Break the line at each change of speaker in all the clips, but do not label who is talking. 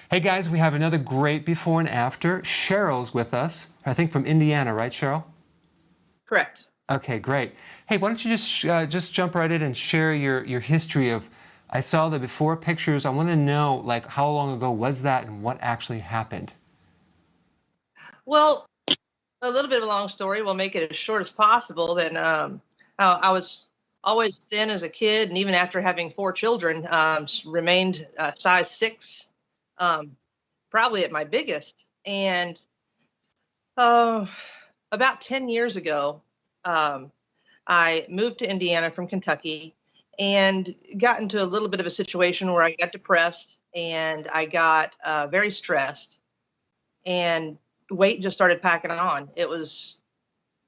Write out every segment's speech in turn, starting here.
Hey guys, we have another great before and after. Cheryl's with us, I think from Indiana, right, Cheryl?
Correct.
Okay, great. Hey, why don't you just jump right in and share your history of, I saw the before pictures. I want to know, like, how long ago was that and what actually happened?
Well, a little bit of a long story. We'll make it as short as possible. Then I was always thin as a kid, and even after having 4 children, remained size 6, probably at my biggest. And about 10 years ago, I moved to Indiana from Kentucky and got into a little bit of a situation where I got depressed and I got very stressed, and weight just started packing on. It was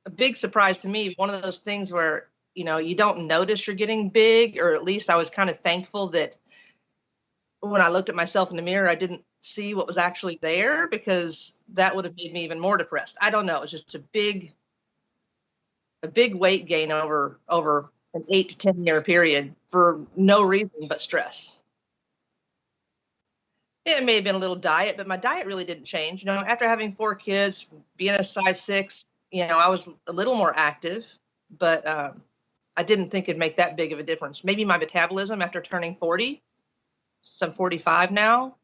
a big surprise to me. One of those things where, you don't notice you're getting big, or at least I was kind of thankful that when I looked at myself in the mirror, I didn't see what was actually there, because that would have made me even more depressed. I don't know. It's just a big weight gain over an 8 to 10 year period for no reason but stress. It may have been a little diet, but my diet really didn't change. After having 4 kids, being a size 6, I was a little more active, but I didn't think it'd make that big of a difference. Maybe my metabolism after turning 40, so I'm 45 now.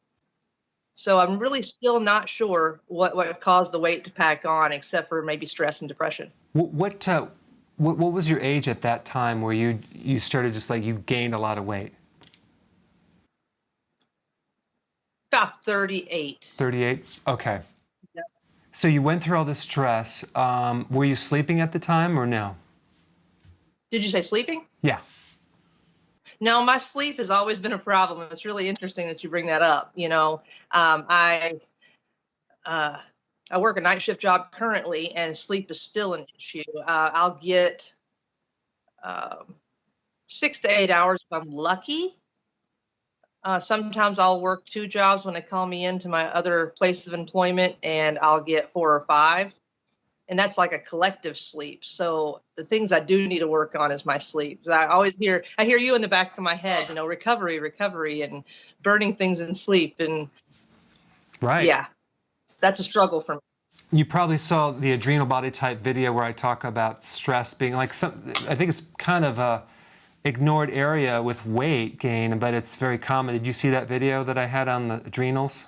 So I'm really still not sure what caused the weight to pack on, except for maybe stress and depression.
What was your age at that time where you started just like you gained a lot of weight?
About 38.
38? Okay.
Yeah.
So you went through all this stress. Were you sleeping at the time or no?
Did you say sleeping?
Yeah.
No, my sleep has always been a problem. It's really interesting that you bring that up. I work a night shift job currently, and sleep is still an issue. I'll get 6 to 8 hours if I'm lucky. Sometimes I'll work 2 jobs when they call me into my other place of employment, and I'll get 4 or 5. And that's like a collective sleep. So the things I do need to work on is my sleep. I hear you in the back of my head, recovery and burning things in sleep. And
Right.
yeah, that's a struggle for me.
You probably saw the Adrenal body type video where I talk about stress being like I think it's kind of a ignored area with weight gain, but it's very common. Did you see that video that I had on the adrenals?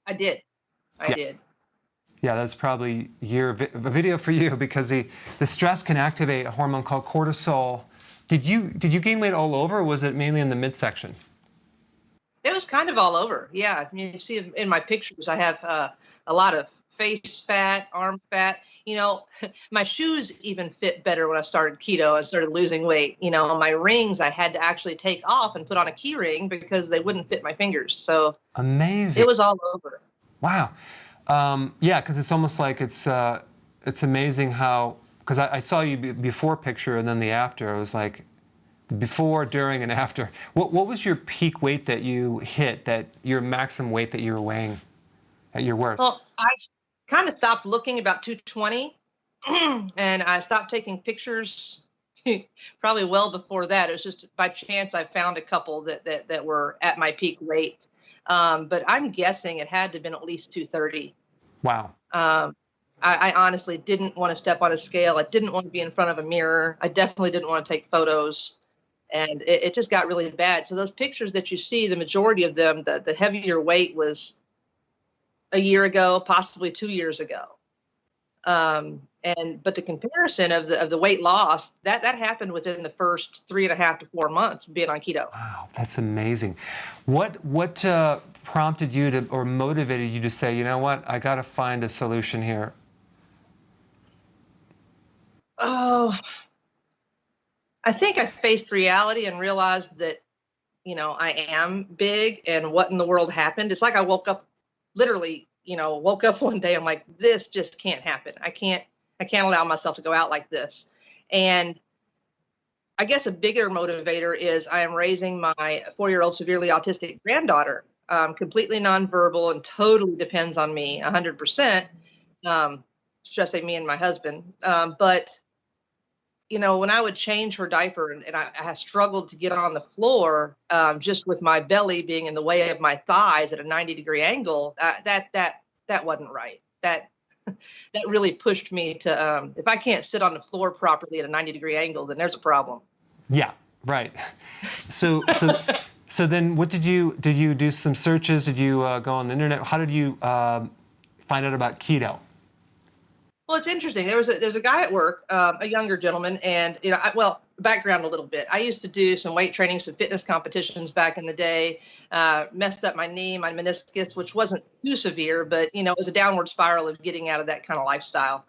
I did. I did.
Yeah, that's probably a video for you, because the stress can activate a hormone called cortisol. Did you gain weight all over, or was it mainly in the midsection?
It was kind of all over. Yeah. I mean, you see in my pictures, I have a lot of face fat, arm fat. My shoes even fit better when I started keto. I started losing weight. My rings I had to actually take off and put on a key ring because they wouldn't fit my fingers. So
amazing.
It was all over.
Wow. Yeah, because it's almost like it's amazing how, because I saw you before picture and then the after. It was like before, during, and after. What was your peak weight that you hit, your maximum weight that you were weighing at your work?
Well, I kind of stopped looking about 220, and I stopped taking pictures probably well before that. It was just by chance I found a couple that were at my peak weight. But I'm guessing it had to have been at least 230.
Wow.
I honestly didn't want to step on a scale. I didn't want to be in front of a mirror. I definitely didn't want to take photos. And it just got really bad. So those pictures that you see, the majority of them, the heavier weight was a year ago, possibly 2 years ago. But the comparison of the weight loss, that happened within the first 3.5 to 4 months being on keto.
Wow, that's amazing. What prompted you to, or motivated you to say, you know what, I got to find a solution here?
Oh, I think I faced reality and realized that, I am big, and what in the world happened. It's like I woke up one day. I'm like, this just can't happen. I can't allow myself to go out like this. And I guess a bigger motivator is I am raising my 4-year-old severely autistic granddaughter, completely nonverbal and totally depends on me 100%. Should I say me and my husband? But when I would change her diaper and I struggled to get on the floor, just with my belly being in the way of my thighs at a 90-degree angle, that wasn't right. That really pushed me to, if I can't sit on the floor properly at a 90-degree angle, then there's a problem.
Yeah, right. So then what did you do some searches? Did you go on the internet? How did you find out about keto?
Well, it's interesting. There's a guy at work, a younger gentleman, and background a little bit. I used to do some weight training, some fitness competitions back in the day. Messed up my knee, my meniscus, which wasn't too severe, but it was a downward spiral of getting out of that kind of lifestyle.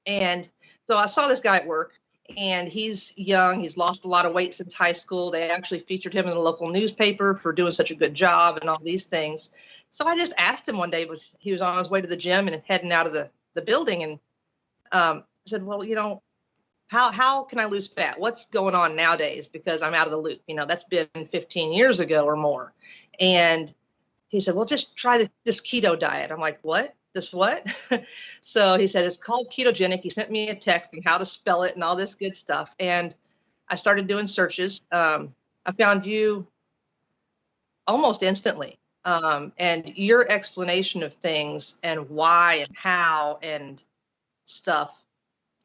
And so I saw this guy at work, and he's young. He's lost a lot of weight since high school. They actually featured him in the local newspaper for doing such a good job and all these things. So I just asked him one day, he was on his way to the gym and heading out of the building, and I said, well, how can I lose fat? What's going on nowadays? Because I'm out of the loop. That's been 15 years ago or more. And he said, well, just try this keto diet. I'm like, what? This what? So he said, it's called ketogenic. He sent me a text on how to spell it and all this good stuff. And I started doing searches. I found you almost instantly. And your explanation of things and why and how and stuff,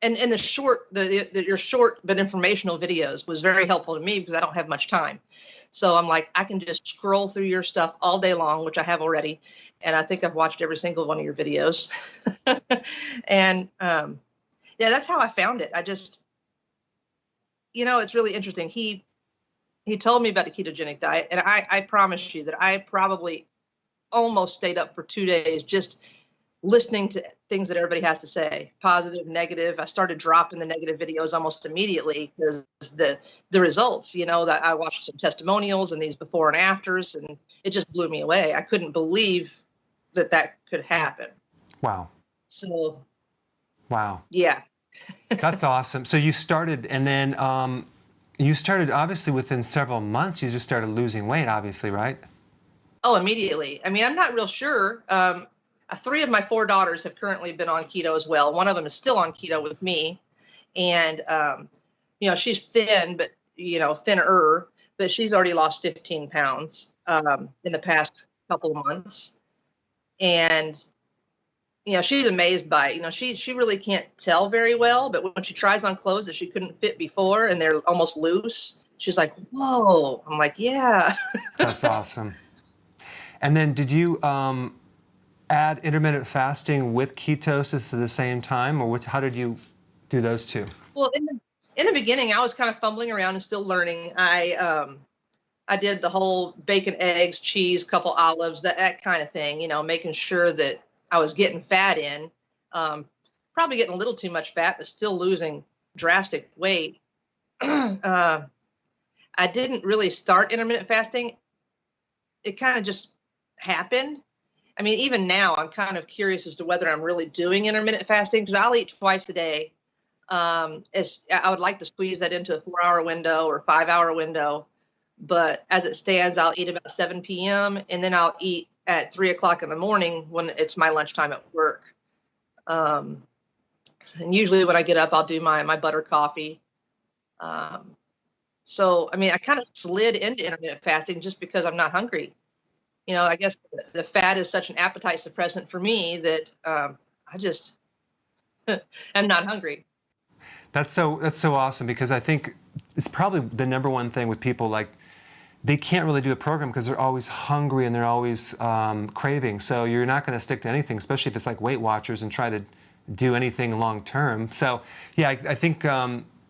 and the your short but informational videos was very helpful to me because I don't have much time. So I'm like, I can just scroll through your stuff all day long, which I have already, and I think I've watched every single one of your videos. And that's how I found it. I just, it's really interesting. He told me about the ketogenic diet, and I promise you that I probably almost stayed up for 2 days just listening to things that everybody has to say, positive, negative. I started dropping the negative videos almost immediately because the results, that I watched some testimonials and these before and afters, and it just blew me away. I couldn't believe that could happen.
Wow.
So.
Wow.
Yeah.
That's awesome. So you started, and then you started obviously within several months. You just started losing weight, obviously, right?
Oh, immediately. I mean, I'm not real sure. 3 of my 4 daughters have currently been on keto as well. One of them is still on keto with me. And, she's thin, but, thinner, but she's already lost 15 pounds in the past couple of months. And, she's amazed by it. She really can't tell very well, but when she tries on clothes that she couldn't fit before and they're almost loose, she's like, whoa. I'm like, yeah.
That's awesome. And then did you add intermittent fasting with ketosis at the same time, or how did you do those two?
Well, in the beginning, I was kind of fumbling around and still learning. I did the whole bacon, eggs, cheese, couple olives, that kind of thing, making sure that I was getting fat in, probably getting a little too much fat, but still losing drastic weight. I didn't really start intermittent fasting. It kind of just happened. I mean, even now, I'm kind of curious as to whether I'm really doing intermittent fasting because I'll eat twice a day. I would like to squeeze that into a 4-hour window or 5-hour window. But as it stands, I'll eat about 7 p.m. and then I'll eat at 3 o'clock in the morning when it's my lunchtime at work. And usually when I get up, I'll do my butter coffee. So, I mean, I kind of slid into intermittent fasting just because I'm not hungry. I guess the fat is such an appetite suppressant for me that I just am not hungry.
That's so awesome because I think it's probably the number one thing with people, like they can't really do a program because they're always hungry and they're always craving. So you're not going to stick to anything, especially if it's like Weight Watchers and try to do anything long term. So yeah, I think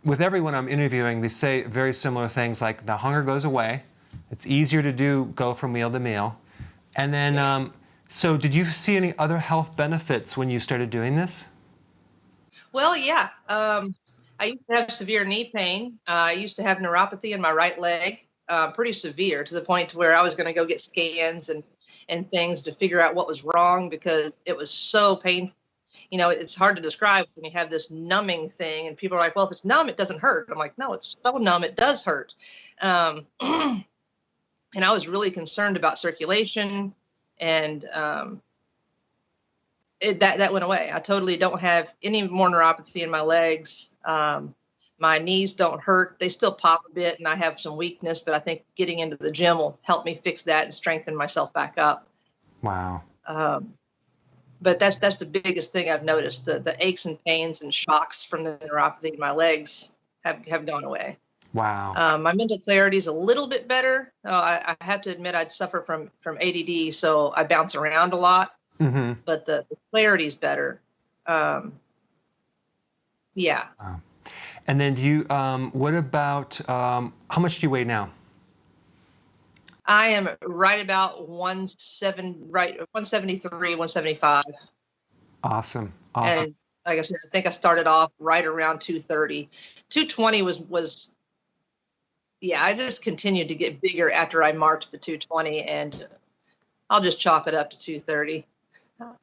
with everyone I'm interviewing, they say very similar things like the hunger goes away. It's easier to go from meal to meal. And then, so did you see any other health benefits when you started doing this?
Well, yeah. I used to have severe knee pain. I used to have neuropathy in my right leg, pretty severe, to the point to where I was going to go get scans and things to figure out what was wrong because it was so painful. It's hard to describe when you have this numbing thing and people are like, well, if it's numb, it doesn't hurt. I'm like, no, it's so numb, it does hurt. And I was really concerned about circulation and that went away. I totally don't have any more neuropathy in my legs. My knees don't hurt. They still pop a bit, and I have some weakness, but I think getting into the gym will help me fix that and strengthen myself back up.
Wow.
But that's the biggest thing I've noticed. The aches and pains and shocks from the neuropathy in my legs have gone away.
Wow.
My mental clarity is a little bit better. I have to admit I suffer from ADD, so I bounce around a lot.
Mm-hmm.
But the clarity is better. Yeah.
Wow. And then do you, what about, how much do you weigh now?
I am right about 173, 175.
Awesome.
And like I said, I think I started off right around 230. 220 was yeah, I just continued to get bigger after I marked the 220, and I'll just chalk it up to 230.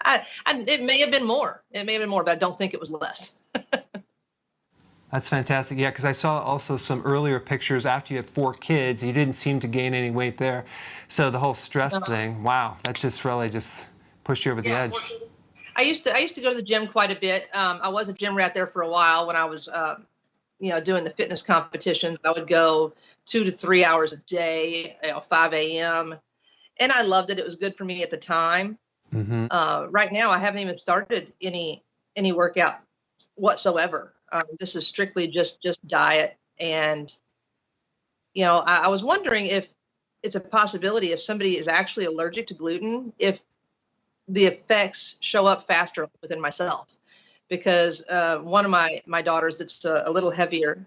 It may have been more. It may have been more, but I don't think it was less.
That's fantastic. Yeah, because I saw also some earlier pictures after you had 4 kids. You didn't seem to gain any weight there. So the whole stress thing, wow, that just really just pushed you over the edge.
I used to go to the gym quite a bit. I was a gym rat there for a while when I was doing the fitness competitions. I would go 2 to 3 hours a day, 5 a.m. And I loved it. It was good for me at the time.
Mm-hmm.
Right now, I haven't even started any workout whatsoever. This is strictly just diet. And, I was wondering if it's a possibility if somebody is actually allergic to gluten, if the effects show up faster within myself. Because one of my daughters that's a little heavier,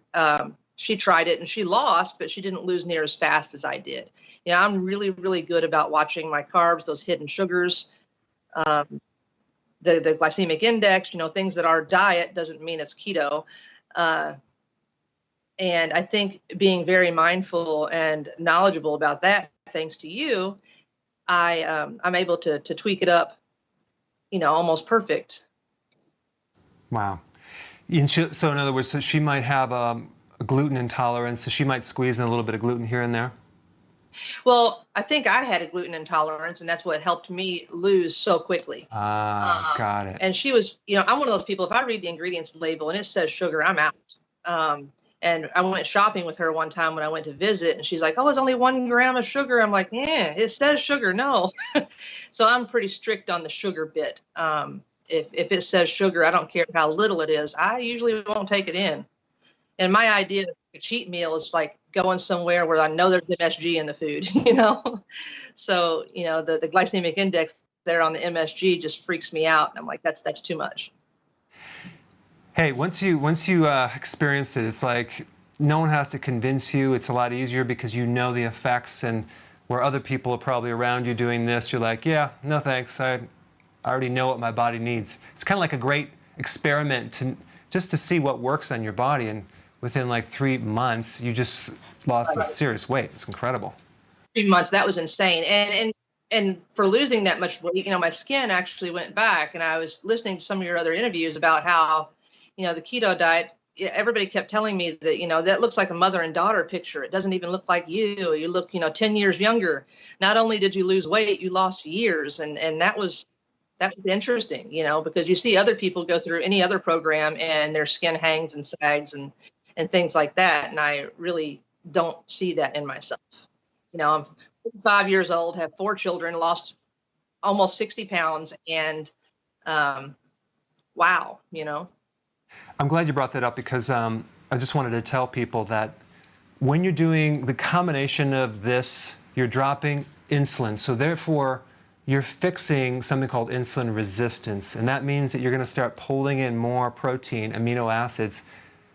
she tried it and she lost, but she didn't lose near as fast as I did. I'm really, really good about watching my carbs, those hidden sugars, the glycemic index, things that are diet doesn't mean it's keto. And I think being very mindful and knowledgeable about that, thanks to you, I'm able to tweak it up, almost perfect.
Wow. And so in other words, so she might have a gluten intolerance, so she might squeeze in a little bit of gluten here and there?
Well, I think I had a gluten intolerance, and that's what helped me lose so quickly.
Got it.
And she was, I'm one of those people, if I read the ingredients label and it says sugar, I'm out. And I went shopping with her one time when I went to visit, and she's like, oh, it's only 1 gram of sugar. I'm like, yeah, it says sugar, no. So I'm pretty strict on the sugar bit. If it says sugar, I don't care how little it is. I usually won't take it in. And my idea of a cheat meal is like going somewhere where I know there's MSG in the food, So, the glycemic index there on the MSG just freaks me out. And I'm like, that's too much.
Hey, once you experience it, it's like no one has to convince you. It's a lot easier because you know the effects, and where other people are probably around you doing this, you're like, yeah, no thanks. I already know what my body needs. It's kind of like a great experiment just to see what works on your body. And within like 3 months, you just lost some serious weight. It's incredible.
3 months, that was insane. And for losing that much weight, my skin actually went back. And I was listening to some of your other interviews about how, the keto diet, everybody kept telling me that, that looks like a mother and daughter picture. It doesn't even look like you. You look, 10 years younger. Not only did you lose weight, you lost years. And that was interesting, because you see other people go through any other program and their skin hangs and sags and things like that. And I really don't see that in myself. I'm 5 years old, have 4 children, lost almost 60 pounds. And wow,
I'm glad you brought that up because I just wanted to tell people that when you're doing the combination of this, you're dropping insulin. So therefore, you're fixing something called insulin resistance. And that means that you're going to start pulling in more protein, amino acids,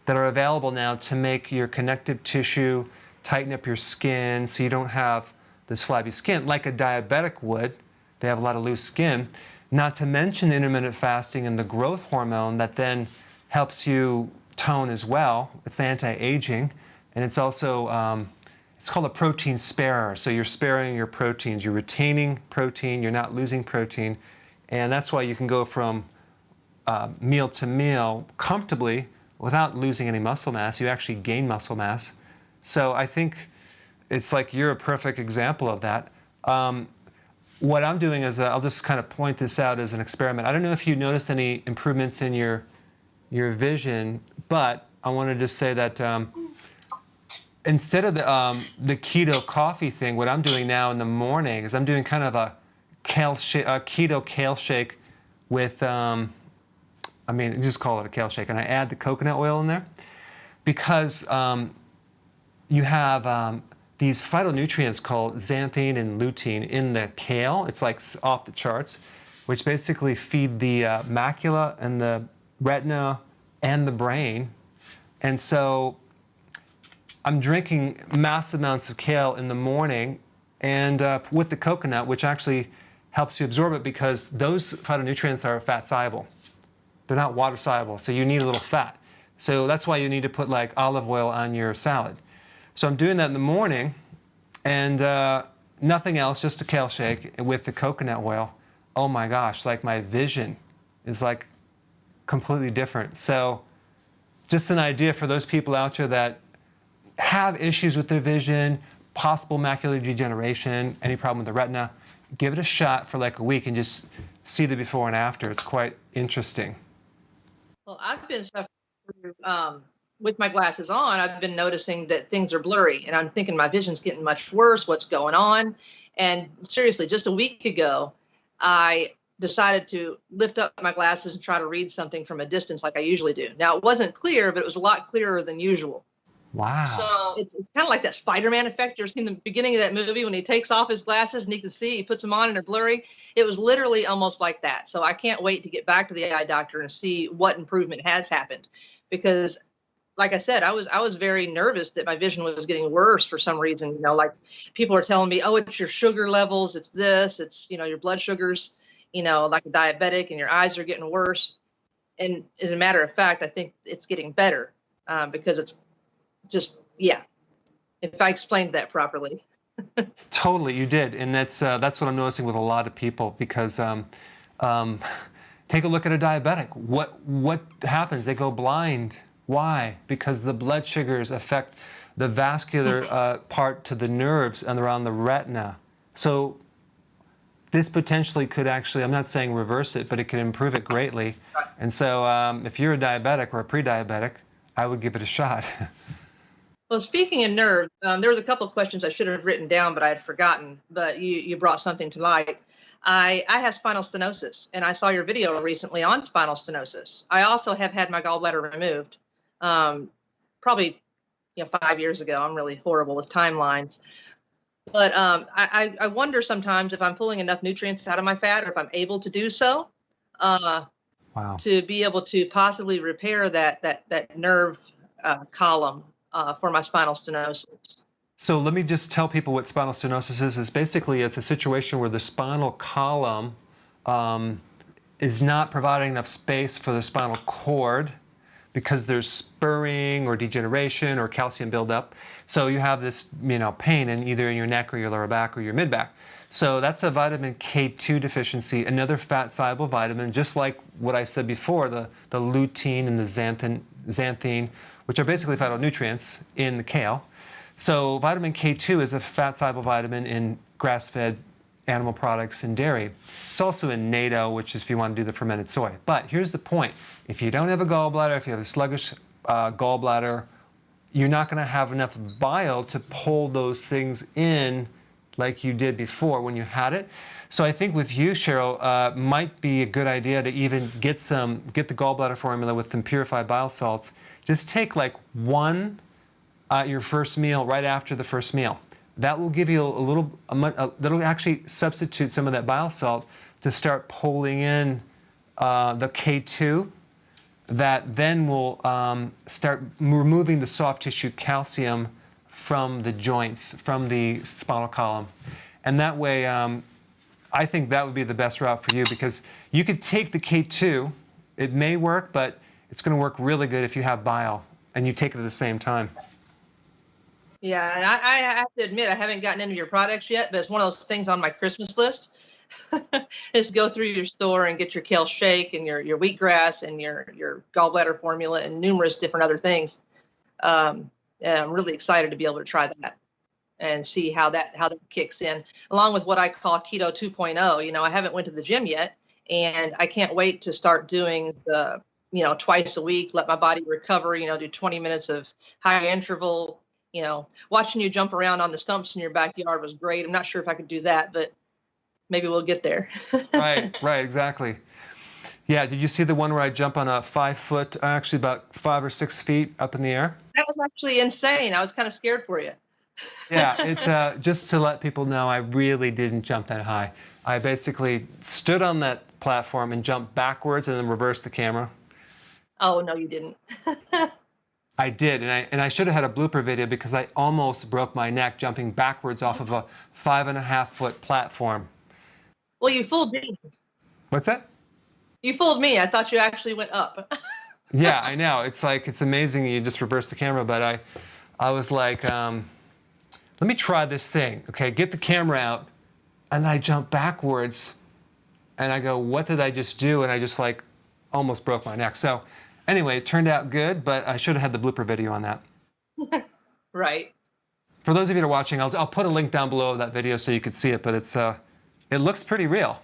that are available now to make your connective tissue, tighten up your skin so you don't have this flabby skin like a diabetic would. They have a lot of loose skin. Not to mention intermittent fasting and the growth hormone that then helps you tone as well. It's anti-aging, and it's also it's called a protein sparer. So you're sparing your proteins, you're retaining protein, you're not losing protein, and that's why you can go from meal to meal comfortably without losing any muscle mass. You actually gain muscle mass. So I think it's like you're a perfect example of that. what I'm doing is I'll just kind of point this out as an experiment. I don't know if you noticed any improvements in your vision, but I want to just say that instead of the keto coffee thing, what I'm doing now in the morning is I'm doing kind of a keto kale shake with, just call it a kale shake, and I add the coconut oil in there because you have these phytonutrients called xanthine and lutein in the kale. It's like off the charts, which basically feed the macula and the retina and the brain. And so I'm drinking massive amounts of kale in the morning and with the coconut, which actually helps you absorb it because those phytonutrients are fat soluble. They're not water soluble, so you need a little fat. So that's why you need to put like olive oil on your salad. So I'm doing that in the morning and nothing else, just a kale shake with the coconut oil. Oh my gosh, like my vision is like completely different. So just an idea for those people out there that have issues with their vision, possible macular degeneration, any problem with the retina, give it a shot for like a week and just see the before and after. It's quite interesting.
Well, I've been suffering with my glasses on. I've been noticing that things are blurry, and I'm thinking my vision's getting much worse. What's going on? And seriously, just a week ago, I decided to lift up my glasses and try to read something from a distance like I usually do. Now, it wasn't clear, but it was a lot clearer than usual.
Wow.
So it's kind of like that Spider-Man effect. You've seen the beginning of that movie when he takes off his glasses and he can see, he puts them on and they're blurry. It was literally almost like that. So I can't wait to get back to the eye doctor and see what improvement has happened. Because like I said, I was very nervous that my vision was getting worse for some reason. You know, like people are telling me, oh, it's your sugar levels. It's this, it's, you know, your blood sugars, you know, like a diabetic, and your eyes are getting worse. And as a matter of fact, I think it's getting better because it's just, yeah, if I explained that properly.
Totally, you did. And that's what I'm noticing with a lot of people because take a look at a diabetic. What happens? They go blind. Why? Because the blood sugars affect the vascular part to the nerves and around the retina. So this potentially could actually, I'm not saying reverse it, but it could improve it greatly. And so if you're a diabetic or a pre-diabetic, I would give it a shot.
Well, speaking of nerves, there was a couple of questions I should have written down, but I had forgotten, but you brought something to light. I have spinal stenosis, and I saw your video recently on spinal stenosis. I also have had my gallbladder removed, probably 5 years ago. I'm really horrible with timelines. But I wonder sometimes if I'm pulling enough nutrients out of my fat, or if I'm able to do so,
Wow.
to be able to possibly repair that nerve column for my spinal stenosis.
So let me just tell people what spinal stenosis is. It's basically it's a situation where the spinal column is not providing enough space for the spinal cord because there's spurring or degeneration or calcium buildup. So you have this pain in either in your neck or your lower back or your mid-back. So that's a vitamin K2 deficiency, another fat-soluble vitamin, just like what I said before, the lutein and the xanthine, which are basically phytonutrients in the kale. So vitamin K2 is a fat-soluble vitamin in grass-fed animal products and dairy. It's also in natto, which is if you want to do the fermented soy. But here's the point. If you don't have a gallbladder, if you have a sluggish gallbladder, you're not going to have enough bile to pull those things in like you did before when you had it. So I think with you, Cheryl, might be a good idea to even get the gallbladder formula with some purified bile salts. Just take like one at your first meal, right after the first meal. That will give you that'll actually substitute some of that bile salt to start pulling in the K2 that then will start removing the soft tissue calcium from the joints, from the spinal column. And that way, I think that would be the best route for you because you could take the K2, it may work, but it's going to work really good if you have bile and you take it at the same time.
Yeah, and I have to admit, I haven't gotten into your products yet, but it's one of those things on my Christmas list. Is go through your store and get your kale shake and your wheatgrass and your gallbladder formula and numerous different other things. Yeah, I'm really excited to be able to try that. and see how that kicks in, along with what I call keto 2.0. You know, I haven't went to the gym yet, and I can't wait to start doing the, you know, twice a week, let my body recover, you know, do 20 minutes of high interval. You know, watching you jump around on the stumps in your backyard was great. I'm not sure if I could do that, but maybe we'll get there.
Right, exactly. Yeah, did you see the one where I jump on a 5 foot, actually about 5 or 6 feet up in the air?
That was actually insane. I was kind of scared for you.
Yeah, it's just to let people know I really didn't jump that high. I basically stood on that platform and jumped backwards and then reversed the camera.
Oh, no, you didn't.
I did, and I should have had a blooper video because I almost broke my neck jumping backwards off of a 5.5 foot platform.
Well, you fooled me.
What's that?
You fooled me. I thought you actually went up.
Yeah, I know. It's like, it's amazing you just reverse the camera, but I was like, let me try this thing. Okay, get the camera out, and I jump backwards, and I go, what did I just do? And I just like almost broke my neck. So anyway, it turned out good, but I should have had the blooper video on that.
Right.
For those of you that are watching, I'll put a link down below of that video so you could see it, but it looks pretty real.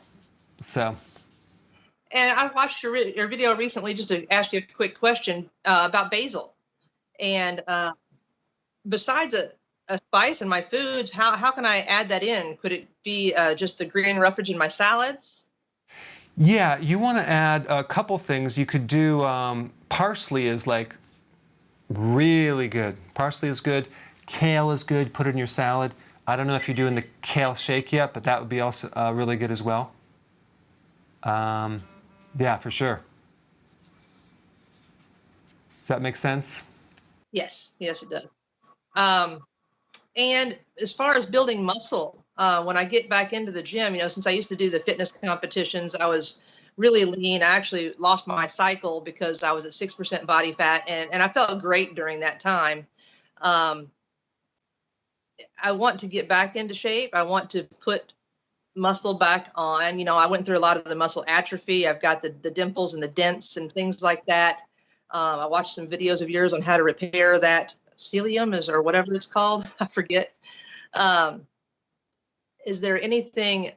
So.
And I watched your video recently just to ask you a quick question about basil. And besides a spice in my foods, how can I add that in? Could it be just the green roughage in my salads?
Yeah, you want to add a couple things. You could do parsley is like really good. Parsley is good. Kale is good. Put it in your salad. I don't know if you're doing the kale shake yet, but that would be also really good as well. Yeah, for sure. Does that make sense?
Yes, yes, it does. And as far as building muscle, when I get back into the gym, you know, since I used to do the fitness competitions, I was really lean. I actually lost my cycle because I was at 6% body fat, and I felt great during that time. I want to get back into shape. I want to put muscle back on. You know, I went through a lot of the muscle atrophy. I've got the dimples and the dents and things like that. I watched some videos of yours on how to repair that cilium or whatever it's called. I forget. Is there anything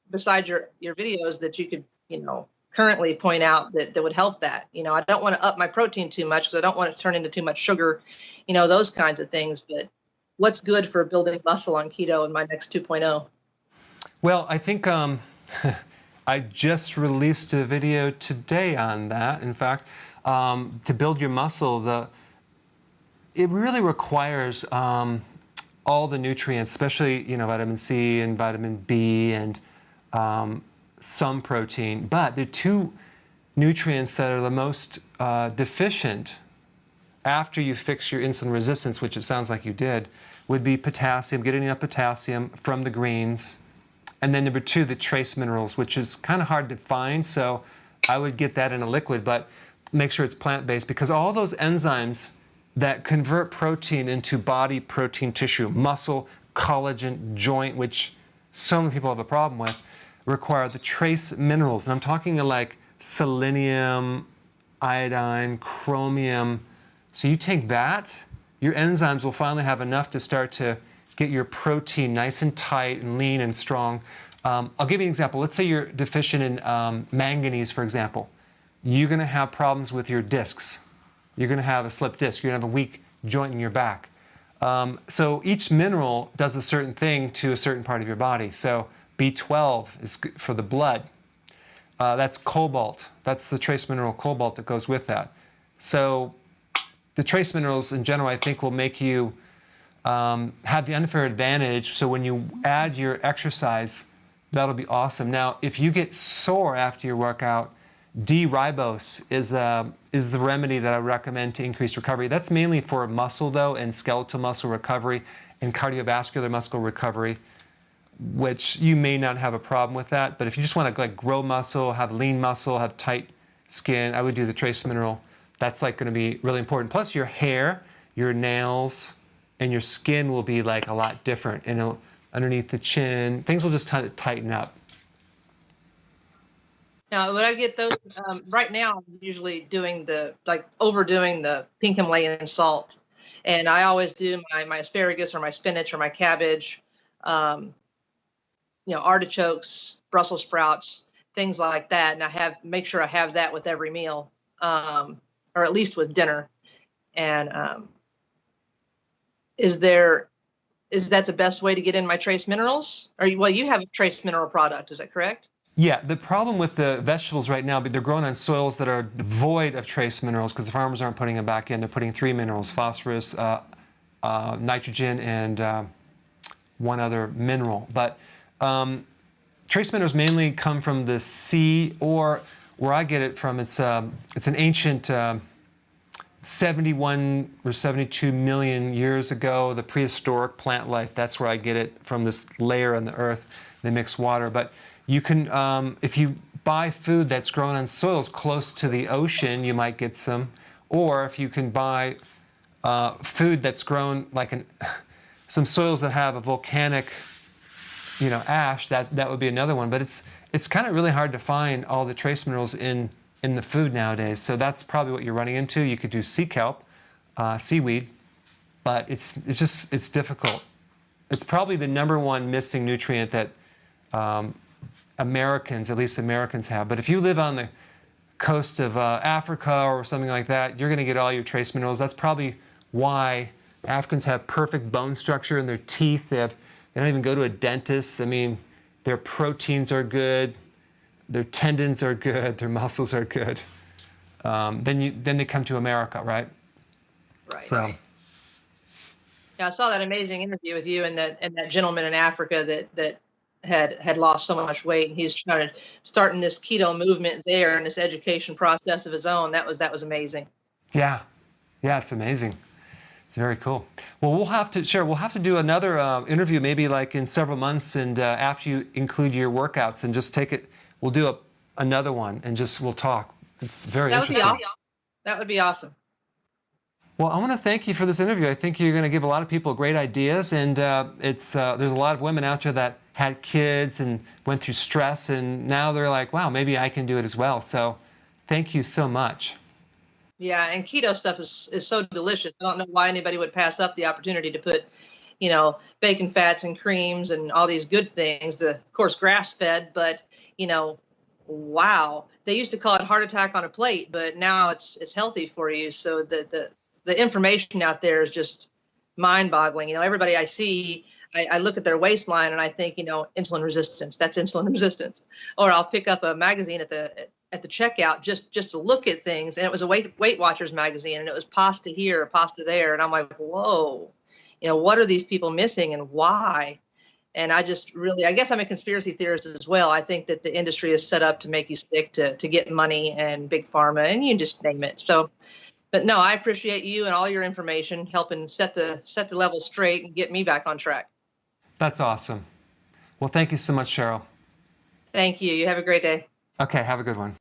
besides your videos that you could, you know, currently point out that would help that? You know, I don't want to up my protein too much because I don't want it to turn into too much sugar, you know, those kinds of things. But what's good for building muscle on keto in my next 2.0?
Well, I think I just released a video today on that. In fact, to build your muscle, it really requires all the nutrients, especially, you know, vitamin C and vitamin B and some protein. But there are two nutrients that are the most deficient after you fix your insulin resistance, which it sounds like you did, would be potassium, getting enough potassium from the greens. And then number two, the trace minerals, which is kind of hard to find. So I would get that in a liquid, but make sure it's plant-based, because all those enzymes that convert protein into body protein tissue, muscle, collagen, joint, which so many people have a problem with, require the trace minerals. And I'm talking like selenium, iodine, chromium. So you take that, your enzymes will finally have enough to start to get your protein nice and tight and lean and strong. I'll give you an example. Let's say you're deficient in manganese, for example. You're going to have problems with your discs. You're going to have a slipped disc. You're going to have a weak joint in your back. So each mineral does a certain thing to a certain part of your body. So B12 is good for the blood. That's cobalt. That's the trace mineral cobalt that goes with that. So the trace minerals in general, I think, will make you have the unfair advantage. So when you add your exercise, that'll be awesome. Now, if you get sore after your workout, D-ribose is the remedy that I recommend to increase recovery. That's mainly for muscle, though, and skeletal muscle recovery and cardiovascular muscle recovery, which you may not have a problem with that. But if you just want to like grow muscle, have lean muscle, have tight skin, I would do the trace mineral. That's like going to be really important. Plus your hair, your nails, and your skin will be like a lot different. And underneath the chin, things will just kind of tighten up.
Now, would I get those? Right now, I'm usually doing overdoing the pink Himalayan salt. And I always do my asparagus or my spinach or my cabbage, artichokes, Brussels sprouts, things like that. And make sure I have that with every meal, or at least with dinner. And is that the best way to get in my trace minerals? You have a trace mineral product, is that correct?
Yeah, the problem with the vegetables right now, they're grown on soils that are void of trace minerals because the farmers aren't putting them back in. They're putting 3 minerals: phosphorus, nitrogen, and one other mineral. But trace minerals mainly come from the sea, or where I get it from, it's an ancient 71 or 72 million years ago, the prehistoric plant life. That's where I get it, from this layer on the earth. They mix water. But you can, if you buy food that's grown on soils close to the ocean, you might get some. Or if you can buy food that's grown like some soils that have a volcanic, ash, that would be another one. But it's kind of really hard to find all the trace minerals in the food nowadays. So that's probably what you're running into. You could do sea kelp, seaweed, but it's difficult. It's probably the #1 missing nutrient that Americans, at least Americans, have. But if you live on the coast of Africa or something like that, you're going to get all your trace minerals. That's probably why Africans have perfect bone structure in their teeth. They don't even go to a dentist. I mean, their proteins are good, their tendons are good, their muscles are good. Then they come to America, right?
Right.
So.
Yeah, I saw that amazing interview with you and that gentleman in Africa that had lost so much weight, and he's starting this keto movement there and this education process of his own. That was amazing.
Yeah, it's amazing. It's very cool. Well, we'll have to do another interview, maybe like in several months, and after you include your workouts, and just take it. We'll do another one, and we'll talk. It's very interesting.
That would be awesome.
Well, I want to thank you for this interview. I think you're going to give a lot of people great ideas, and there's a lot of women out there that had kids and went through stress, and now they're like, wow, maybe I can do it as well. So thank you so much.
Yeah, and keto stuff is so delicious. I don't know why anybody would pass up the opportunity to put, bacon fats and creams and all these good things. Of course, grass-fed, but, wow. They used to call it heart attack on a plate, but now it's healthy for you. So the information out there is just mind-boggling. Everybody I see, I look at their waistline and I think, insulin resistance. That's insulin resistance. Or I'll pick up a magazine at the checkout just to look at things, and it was a Weight Watchers magazine, and it was pasta here, pasta there, and I'm like, whoa, what are these people missing and why? And I guess I'm a conspiracy theorist as well. I think that the industry is set up to make you sick, to get money and big pharma, and you just name it. So, but no, I appreciate you and all your information helping set the level straight and get me back on track.
That's awesome. Well, thank you so much, Cheryl.
Thank you. You have a great day.
Okay, have a good one.